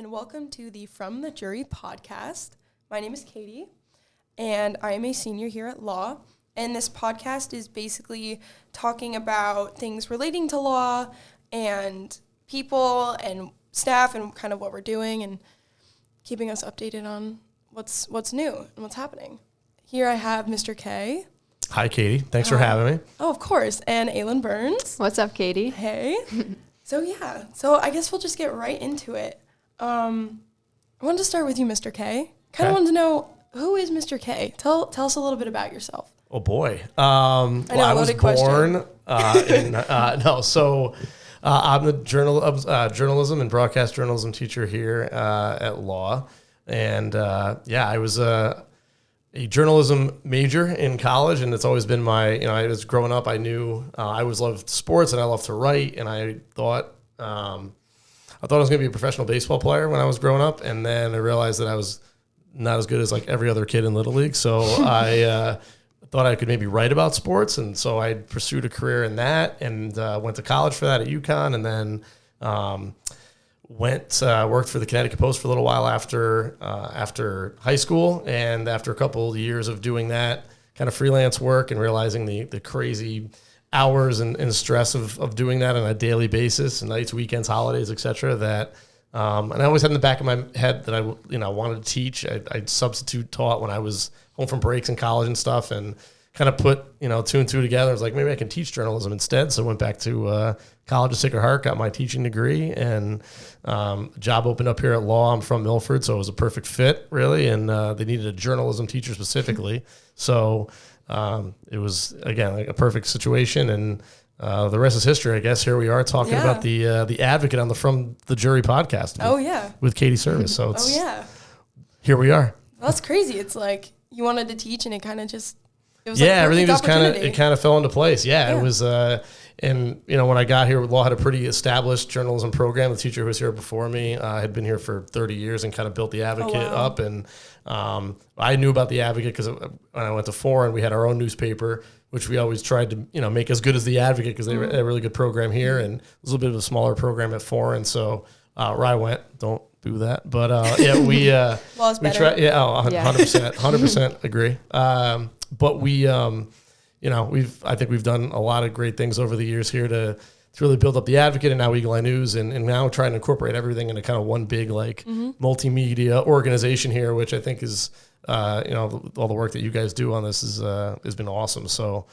and welcome to the From the Jury podcast. My name is Katie, and I am a senior here at law, and this podcast is basically talking about things relating to law and people and staff and kind of what we're doing and keeping us updated on what's new and what's happening. Here I have Mr. K. Hi, Katie. Thanks for having me. Oh, of course. And Aylin Burns. What's up, Katie? Hey. So I guess we'll just get right into it. I wanted to start with you, Mr. K. Kind of wanted to know, who is Mr. K? Tell us a little bit about yourself. Oh, boy. I was born I'm the journalism and broadcast journalism teacher here at law. And, I was a journalism major in college, and it's always been I was growing up, I knew I always loved sports and I loved to write, and I thought I was going to be a professional baseball player when I was growing up, and then I realized that I was not as good as like every other kid in Little League, so I thought I could maybe write about sports, and so I pursued a career in that, and went to college for that at UConn, and then worked for the Connecticut Post for a little while after high school, and after a couple of years of doing that kind of freelance work and realizing the crazy hours and stress of doing that on a daily basis, and nights, weekends, holidays, etc. That and I always had in the back of my head that I wanted to teach. I substitute taught when I was home from breaks in college and stuff, and kind of put two and two together. I was like, maybe I can teach journalism instead. So I went back to College of Sacred Heart, got my teaching degree, and a job opened up here at law. I'm from Milford, so it was a perfect fit, really. And they needed a journalism teacher specifically. So it was, again, like a perfect situation. And the rest is history, I guess. Here we are talking about the Advocate on the From the Jury podcast. With Katie Servas. So it's, here we are. Well, that's crazy. It's like you wanted to teach, and it kind of just... everything just kind of fell into place. It was, and when I got here, law had a pretty established journalism program. The teacher who was here before me had been here for 30 years and kind of built the Advocate up. And I knew about the Advocate because when I went to Foreign, we had our own newspaper, which we always tried to make as good as the Advocate because they had a really good program here, and it was a little bit of a smaller program at Foreign. So where I went, don't do that, but we try. 100% agree. But I think we've done a lot of great things over the years here to really build up the Advocate and now Eagle Eye News, and now trying to incorporate everything into kind of one big multimedia organization here, which I think is all the work that you guys do on this has been awesome. So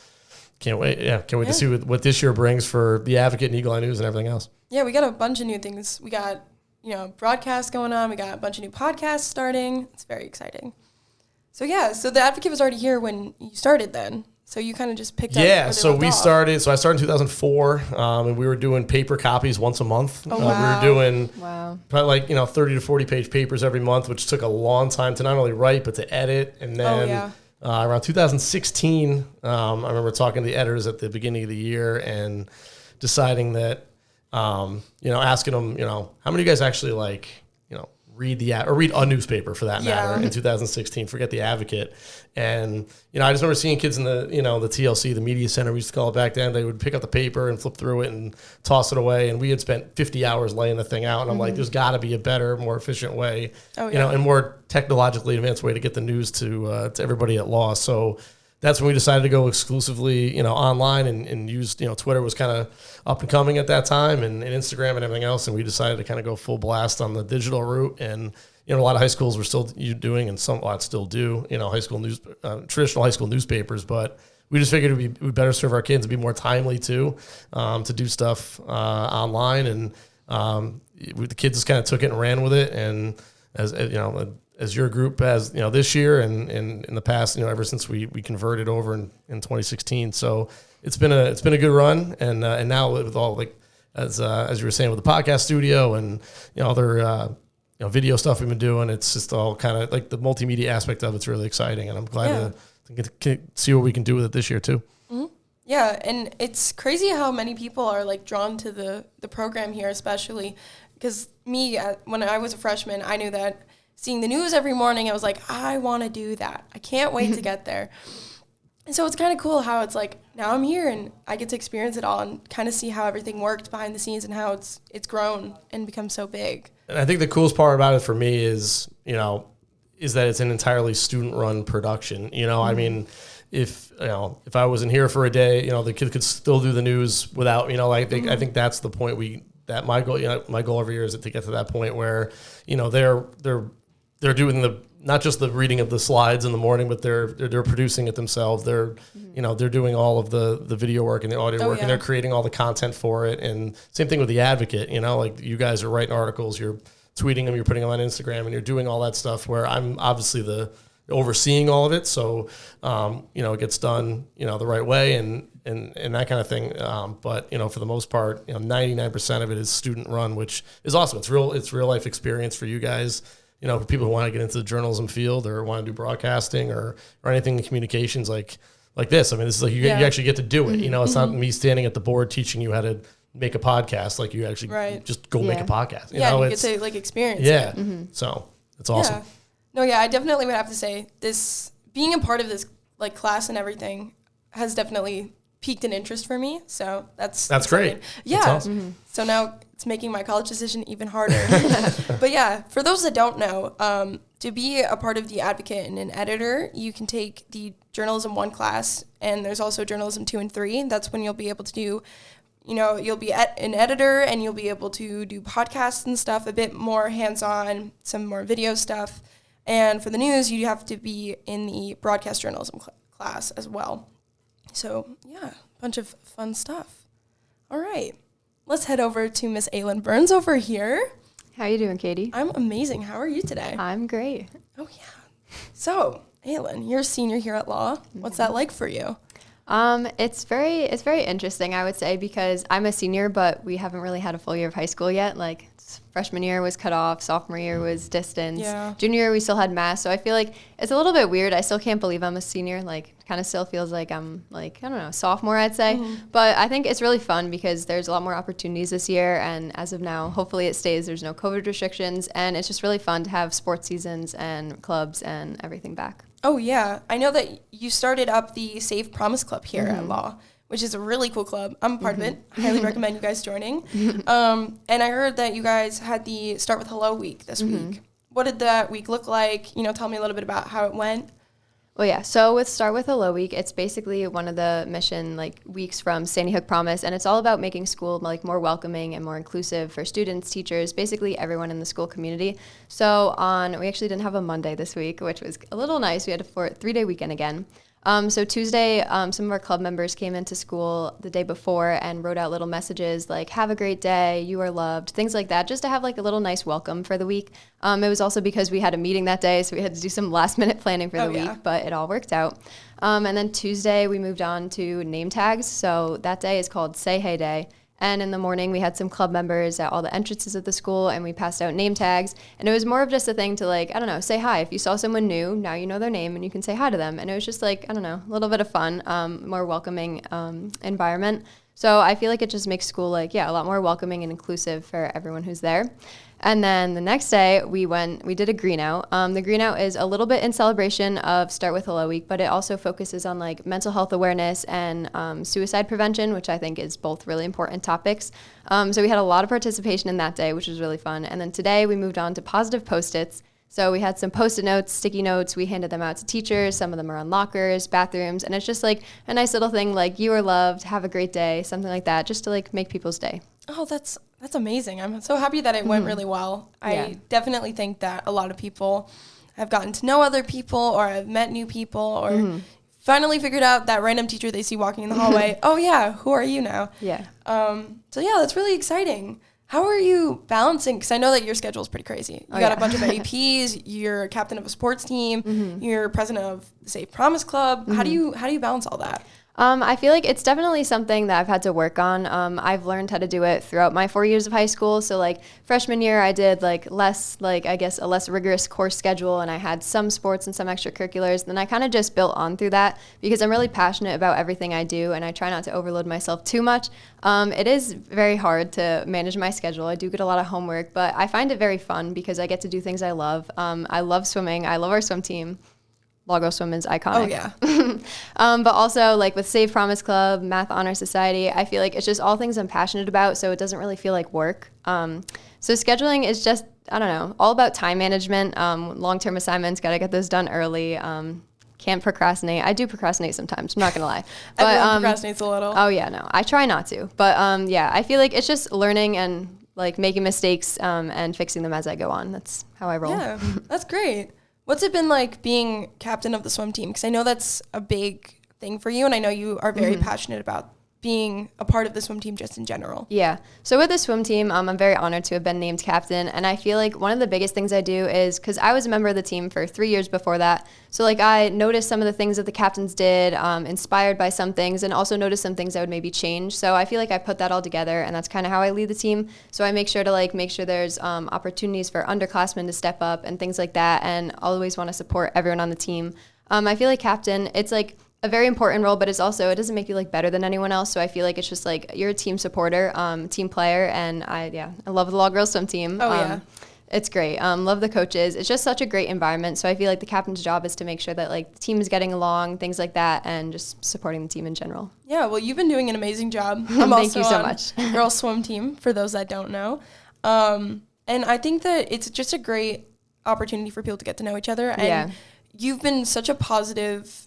can't wait to see what this year brings for the Advocate and Eagle Eye News and everything else. Yeah, we got a bunch of new things. We got broadcasts going on. We got a bunch of new podcasts starting. It's very exciting. So the Advocate was already here when you started then. So you kind of just picked up. Yeah, so I started in 2004, and we were doing paper copies once a month. Oh, wow. We were doing probably 30 to 40 page papers every month, which took a long time to not only write, but to edit. And then around 2016, I remember talking to the editors at the beginning of the year and deciding that, asking them, how many of you guys actually read read a newspaper for that matter in 2016, forget the Advocate. And, I just remember seeing kids in the, the TLC, the media center, we used to call it back then. They would pick up the paper and flip through it and toss it away. And we had spent 50 hours laying the thing out. And I'm like, there's got to be a better, more efficient way, and more technologically advanced way to get the news to everybody at law. So that's when we decided to go exclusively, online and use, Twitter was kind of up and coming at that time, and Instagram and everything else. And we decided to kind of go full blast on the digital route. And, a lot of high schools were still doing, and some lot still do, high school news, traditional high school newspapers. But we just figured we'd better serve our kids and be more timely too, to do stuff online. And the kids just kind of took it and ran with it. And as your group has, this year and in the past, ever since we converted over in 2016. So it's been a good run. And now with all as you were saying with the podcast studio and, other, video stuff we've been doing, it's just all kind of the multimedia aspect of it's really exciting. And I'm glad to see what we can do with it this year too. Mm-hmm. Yeah. And it's crazy how many people are drawn to the program here, especially because when I was a freshman, I knew that seeing the news every morning, I was like, I want to do that. I can't wait to get there. And so it's kind of cool how it's now I'm here and I get to experience it all and kind of see how everything worked behind the scenes and how it's grown and become so big. And I think the coolest part about it for me is, is that it's an entirely student-run production. I mean, if I wasn't here for a day, the kid could still do the news without, I think that's the point my goal every year is to get to that point where, they're doing not just the reading of the slides in the morning, but they're producing it themselves. They're they're doing all of the video work and the audio work, and they're creating all the content for it. And same thing with the Advocate. Like you guys are writing articles, you're tweeting them, you're putting them on Instagram, and you're doing all that stuff. Where I'm obviously the overseeing all of it, so it gets done the right way and that kind of thing. But for the most part, 99% of it is student run, which is awesome. It's real life experience for you guys. For people who want to get into the journalism field or want to do broadcasting or anything in communications like this. I mean, this is like you actually get to do it. It's not me standing at the board teaching you how to make a podcast. Like you actually just go make a podcast. You get to experience it. So it's awesome. No, I definitely would have to say this, being a part of this class and everything has definitely piqued an interest for me. So that's great. Yeah. That's awesome. So now it's making my college decision even harder. But for those that don't know, to be a part of the Advocate and an editor, you can take the Journalism 1 class, and there's also Journalism 2 and 3. That's when you'll be able to do, you'll be an editor and you'll be able to do podcasts and stuff, a bit more hands-on, some more video stuff. And for the news, you have to be in the broadcast journalism class as well. So, a bunch of fun stuff. All right. Let's head over to Miss Aylin Burns over here. How are you doing, Katie? I'm amazing. How are you today? I'm great. Oh, yeah. So, Aylin, you're a senior here at Law. What's that like for you? It's very interesting, I would say, because I'm a senior, but we haven't really had a full year of high school yet. Like freshman year was cut off, sophomore year was distance. Yeah. Junior year we still had math, so I feel like it's a little bit weird. I still can't believe I'm a senior. Like, kind of still feels like I'm I don't know, sophomore, I'd say. But I think it's really fun because there's a lot more opportunities this year, and as of now, hopefully it stays. There's no COVID restrictions, and it's just really fun to have sports seasons and clubs and everything back. Oh, yeah. I know that you started up the Safe Promise Club here at Law, which is a really cool club. I'm a part of it. I highly recommend you guys joining. And I heard that you guys had the Start with Hello week this week. What did that week look like? Tell me a little bit about how it went. Well, yeah. So with Start with Hello Week, it's basically one of the mission weeks from Sandy Hook Promise, and it's all about making school more welcoming and more inclusive for students, teachers, basically everyone in the school community. So we actually didn't have a Monday this week, which was a little nice. We had a 3-day weekend again. So Tuesday, some of our club members came into school the day before and wrote out little messages like, have a great day, you are loved, things like that, just to have a little nice welcome for the week. It was also because we had a meeting that day, so we had to do some last minute planning for the week, but it all worked out. And then Tuesday, we moved on to name tags. So that day is called Say Hey Day. And in the morning, we had some club members at all the entrances of the school, and we passed out name tags. And it was more of just a thing to, say hi. If you saw someone new, now you know their name, and you can say hi to them. And it was just a little bit of fun, more welcoming environment. So I feel like it just makes school, a lot more welcoming and inclusive for everyone who's there. And then the next day, we did a green out. The green out is a little bit in celebration of Start with Hello Week, but it also focuses on mental health awareness and suicide prevention, which I think is both really important topics. So we had a lot of participation in that day, which was really fun. And then today we moved on to positive Post-its. So we had some Post-it notes, sticky notes. We handed them out to teachers. Some of them are on lockers, bathrooms, and it's just a nice little thing you are loved, have a great day, something like that, just to make people's day. Oh, that's amazing. I'm so happy that it went really well. I definitely think that a lot of people have gotten to know other people or have met new people or finally figured out that random teacher they see walking in the hallway. Oh, yeah, who are you now? Yeah. That's really exciting. How are you balancing? Because I know that your schedule is pretty crazy. You got a bunch of APs. You're captain of a sports team. You're president of the Safe Promise Club. How do you balance all that? I feel like it's definitely something that I've had to work on. I've learned how to do it throughout my 4 years of high school. So freshman year, I did a less rigorous course schedule, and I had some sports and some extracurriculars. Then I kind of just built on through that because I'm really passionate about everything I do, and I try not to overload myself too much. It is very hard to manage my schedule. I do get a lot of homework, but I find it very fun because I get to do things I love. I love swimming. I love our swim team. Law Girl Swim is iconic. Oh, yeah. But also, like, with Save Promise Club, Math Honor Society, I feel like it's just all things I'm passionate about, so it doesn't really feel like work. So scheduling is just, I don't know, all about time management. Long-term assignments, got to get those done early. Can't procrastinate. I do procrastinate sometimes, I'm not going to lie. But, Everyone procrastinates a little. Oh, yeah, no. I try not to. But, yeah, I feel like it's just learning and, like, making mistakes and fixing them as I go on. That's how I roll. Yeah, that's great. What's it been like being captain of the swim team? Because I know that's a big thing for you, and I know you are very passionate about being a part of the swim team just in general. Yeah. So with the swim team, I'm very honored to have been named captain. And I feel like one of the biggest things I do is, because I was a member of the team for 3 years before that, so like I noticed some of the things that the captains did, inspired by some things, and also noticed some things I would maybe change. So I feel like I put that all together, and that's kind of how I lead the team. So I make sure to make sure there's opportunities for underclassmen to step up and things like that, and always want to support everyone on the team. I feel like captain, it's like a very important role, but it's also, it doesn't make you better than anyone else. So I feel like it's just you're a team supporter, team player, and I love the Law Girls Swim team. Oh, yeah. It's great. Love the coaches. It's just such a great environment. So I feel like the captain's job is to make sure that the team is getting along, things like that, and just supporting the team in general. Yeah, well, you've been doing an amazing job. Thank also you so on much. Girls Swim team, for those that don't know. And I think that it's just a great opportunity for people to get to know each other. And you've been such a positive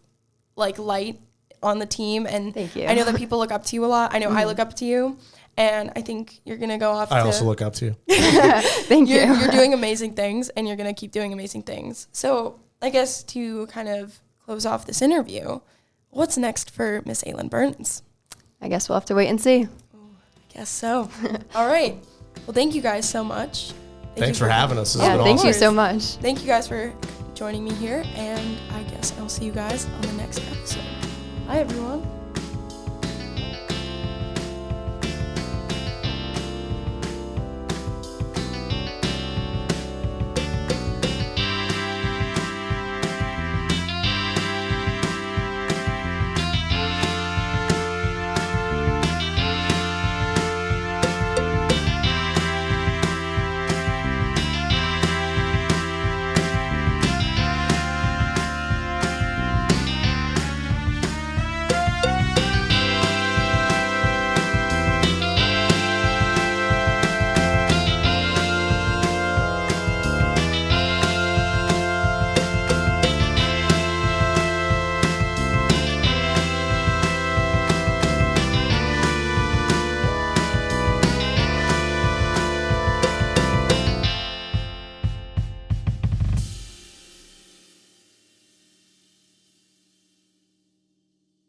light on the team, and thank you. I know that people look up to you a lot. I know I look up to you, and I think you're gonna go off. I also look up to you. Thank you. You're doing amazing things, and you're gonna keep doing amazing things. So I guess to kind of close off this interview, what's next for Miss Aylin Burns? I guess we'll have to wait and see. I guess so. All right. Well, thank you guys so much. Thanks for having us. This Yeah, has been thank awesome. you so much. Thank you guys for joining me here, and I guess I'll see you guys on the next episode. Bye, everyone.